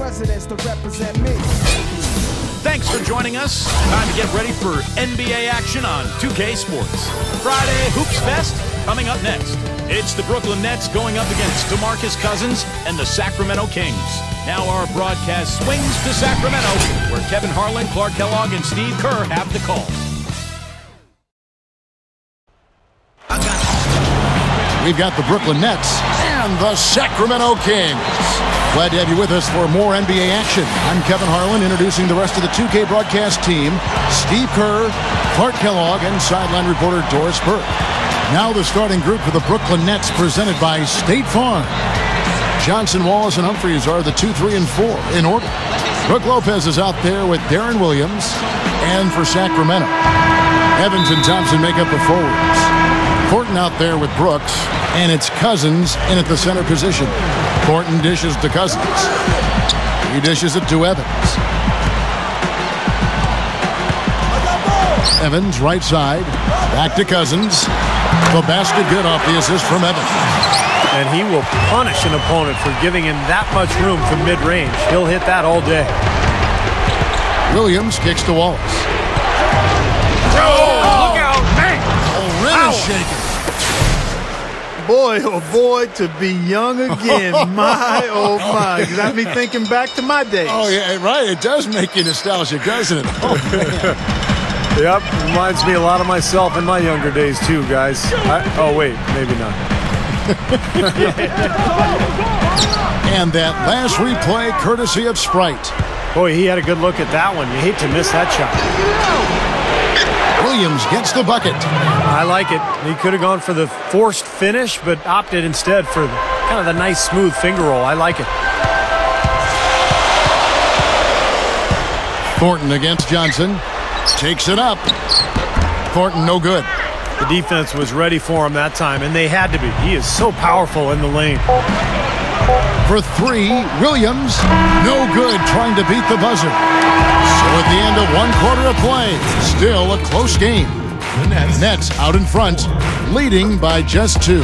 presidents to represent me. Thanks for joining us. Time to get ready for NBA action on 2K Sports. Friday Hoops Fest coming up next. It's the Brooklyn Nets going up against DeMarcus Cousins and the Sacramento Kings. Now our broadcast swings to Sacramento, where Kevin Harlan, Clark Kellogg, and Steve Kerr have the call. We've got the Brooklyn Nets and the Sacramento Kings. Glad to have you with us for more NBA action. I'm Kevin Harlan, introducing the rest of the 2K broadcast team. Steve Kerr, Clark Kellogg, and sideline reporter Doris Burke. Now the starting group for the Brooklyn Nets, presented by State Farm. Johnson, Wallace, and Humphries are the 2, 3, and 4 in order. Brooke Lopez is out there with Deron Williams. And for Sacramento, Evans and Thompson make up the forwards. Thornton out there with Brooks, and it's Cousins in at the center position. Thornton dishes to Cousins. He dishes it to Evans. Evans, right side, back to Cousins. The basket good off the assist from Evans. And he will punish an opponent for giving him that much room from mid-range. He'll hit that all day. Williams kicks to Wallace. Oh, look out, man! Really shaking. Boy, oh boy, to be young again. My, oh my. Got me thinking back to my days. Oh, yeah, right. It does make you nostalgic, doesn't it? Oh, man. Yep, reminds me a lot of myself in my younger days too, guys. Oh, wait, maybe not. And that last replay, courtesy of Sprite. Boy, he had a good look at that one. You hate to miss that shot. Williams gets the bucket. I like it. He could have gone for the forced finish, but opted instead for kind of the nice, smooth finger roll. I like it. Thornton against Johnson. Takes it up. Thornton, no good. The defense was ready for him that time, and they had to be. He is so powerful in the lane. For three, Williams, no good, trying to beat the buzzer. So at the end of 1 quarter of play, still a close game. The Nets out in front, leading by just 2.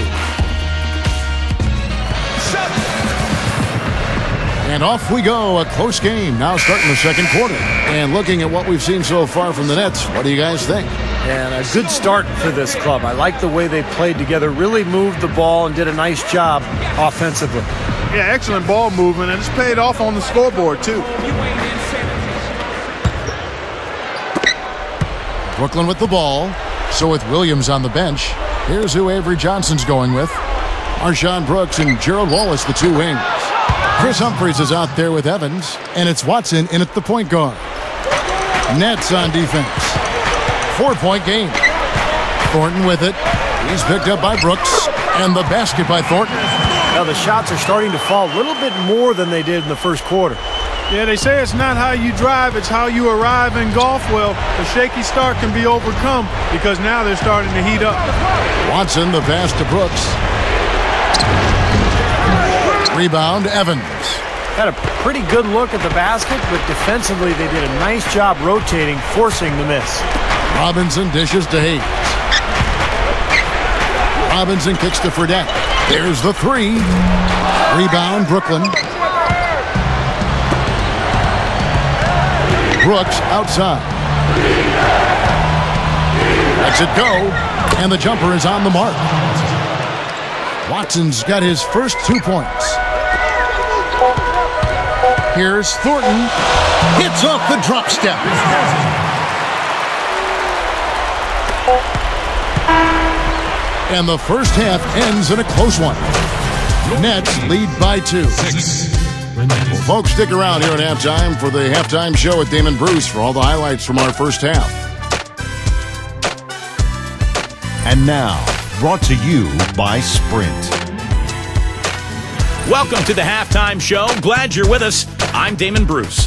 And off we go, a close game. Now starting the second quarter. And looking at what we've seen so far from the Nets, what do you guys think? And a good start for this club. I like the way they played together, really moved the ball and did a nice job offensively. Yeah, excellent ball movement, and it's paid off on the scoreboard, too. Brooklyn with the ball. So with Williams on the bench, here's who Avery Johnson's going with. Arshawn Brooks and Gerald Wallace, the 2 wings. Chris Humphries is out there with Evans, and it's Watson in at the point guard. Nets on defense. 4-point game. Thornton with it. He's picked up by Brooks, and the basket by Thornton. Now the shots are starting to fall a little bit more than they did in the first quarter. Yeah, they say it's not how you drive, it's how you arrive in golf. Well, a shaky start can be overcome because now they're starting to heat up. Watson, the pass to Brooks. Rebound, Evans. Had a pretty good look at the basket, but defensively they did a nice job rotating, forcing the miss. Robinson dishes to Hayes. Robinson kicks to Fredette. There's the 3. Rebound, Brooklyn. Brooks outside. Lets it go, and the jumper is on the mark. Watson's got his first 2 points. Here's Thornton. Hits off the drop step. And the first half ends in a close one. Nets lead by 2. Well, folks, stick around here at halftime for the halftime show with Damon Bruce for all the highlights from our first half. And now, brought to you by Sprint. Welcome to the halftime show. Glad you're with us. I'm Damon Bruce.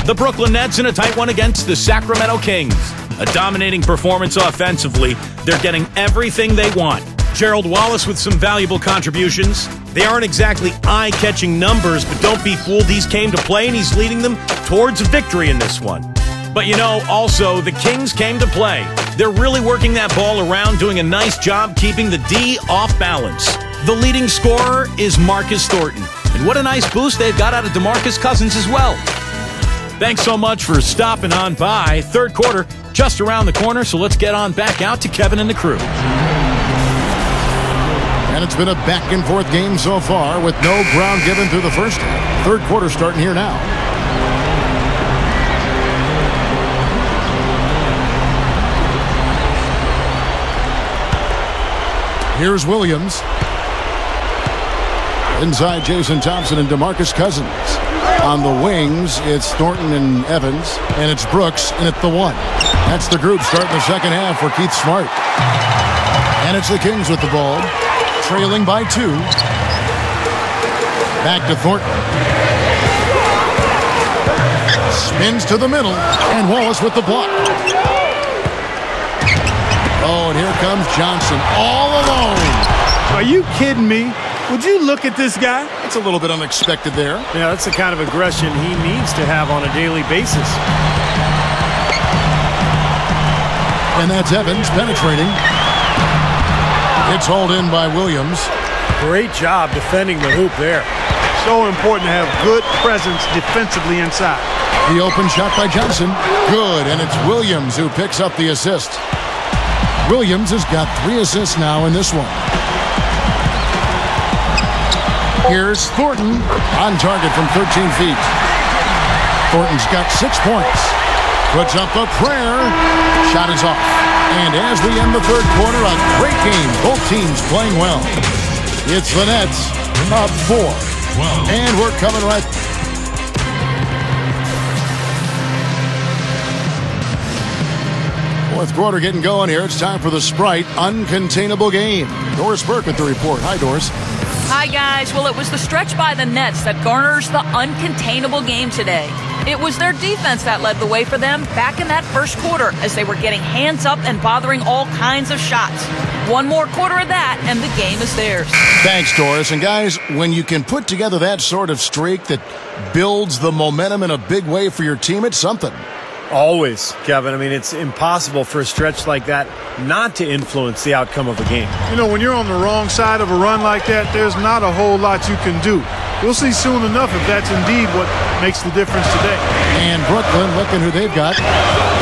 The Brooklyn Nets in a tight one against the Sacramento Kings. A dominating performance offensively. They're getting everything they want. Gerald Wallace with some valuable contributions. They aren't exactly eye-catching numbers, but don't be fooled. He's came to play, and he's leading them towards victory in this one. But you know, also, the Kings came to play. They're really working that ball around, doing a nice job keeping the D off balance. The leading scorer is Marcus Thornton. And what a nice boost they've got out of DeMarcus Cousins as well. Thanks so much for stopping on by. Third quarter just around the corner, so let's get on back out to Kevin and the crew. And it's been a back-and-forth game so far with no ground given through the first half. Third quarter starting here now. Here's Williams. Inside, Jason Thompson and DeMarcus Cousins. On the wings, it's Thornton and Evans, and it's Brooks in at the 1. That's the group starting the second half for Keith Smart. And it's the Kings with the ball, trailing by 2. Back to Thornton. Spins to the middle, and Wallace with the block. Oh, and here comes Johnson all alone. Are you kidding me? Would you look at this guy? It's a little bit unexpected there. Yeah, that's the kind of aggression he needs to have on a daily basis. And that's Evans penetrating. It's hauled in by Williams. Great job defending the hoop there. So important to have good presence defensively inside. The open shot by Johnson. Good, and it's Williams who picks up the assist. Williams has got 3 assists now in this one. Here's Thornton on target from 13 feet. Thornton's got 6 points. Puts up a prayer. Shot is off. And as we end the third quarter, a great game. Both teams playing well. It's the Nets up 4. And we're coming right. Fourth quarter getting going here. It's time for the Sprite Uncontainable Game. Doris Burke with the report. Hi, Doris. Hi, guys. Well, it was the stretch by the Nets that garners the uncontainable game today. It was their defense that led the way for them back in that first quarter as they were getting hands up and bothering all kinds of shots. One more quarter of that, and the game is theirs. Thanks, Doris. And, guys, when you can put together that sort of streak that builds the momentum in a big way for your team, it's something. Always, Kevin. I mean, it's impossible for a stretch like that not to influence the outcome of a game. You know, when you're on the wrong side of a run like that, there's not a whole lot you can do. We'll see soon enough if that's indeed what makes the difference today. And Brooklyn, looking who they've got.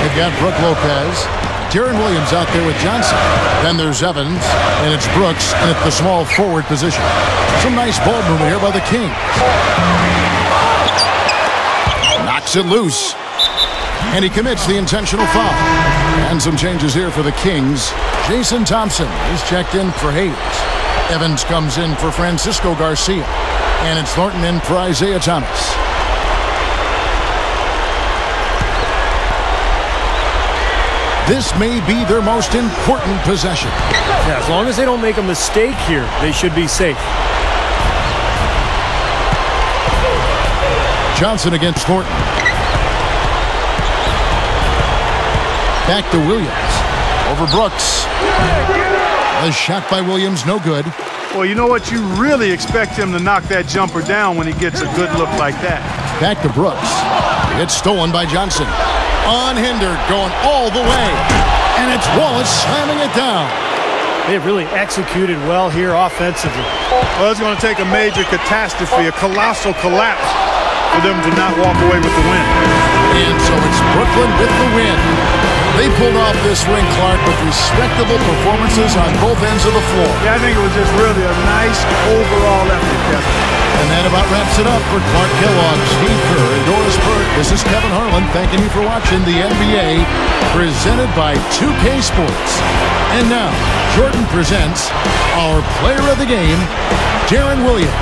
They've got Brook Lopez. Deron Williams out there with Johnson. Then there's Evans, and it's Brooks in at the small forward position. Some nice ball movement here by the Kings. Knocks it loose. And he commits the intentional foul. And some changes here for the Kings. Jason Thompson is checked in for Hayes. Evans comes in for Francisco Garcia. And it's Thornton in for Isaiah Thomas. This may be their most important possession. Yeah, as long as they don't make a mistake here, they should be safe. Johnson against Thornton. Back to Williams. Over Brooks. The shot by Williams, no good. Well, you know what? You really expect him to knock that jumper down when he gets a good look like that. Back to Brooks. It's stolen by Johnson. Unhindered, going all the way. And it's Wallace slamming it down. They've really executed well here offensively. Well, it's going to take a major catastrophe, a colossal collapse, for them to not walk away with the win. And so it's Brooklyn with the win. They pulled off this win, Clark, with respectable performances on both ends of the floor. Yeah, I think it was just really a nice overall effort, Kevin. And that about wraps it up for Clark Kellogg, Steve Kerr, and Doris Burke. This is Kevin Harlan thanking you for watching the NBA presented by 2K Sports. And now, Jordan presents our player of the game, Deron Williams.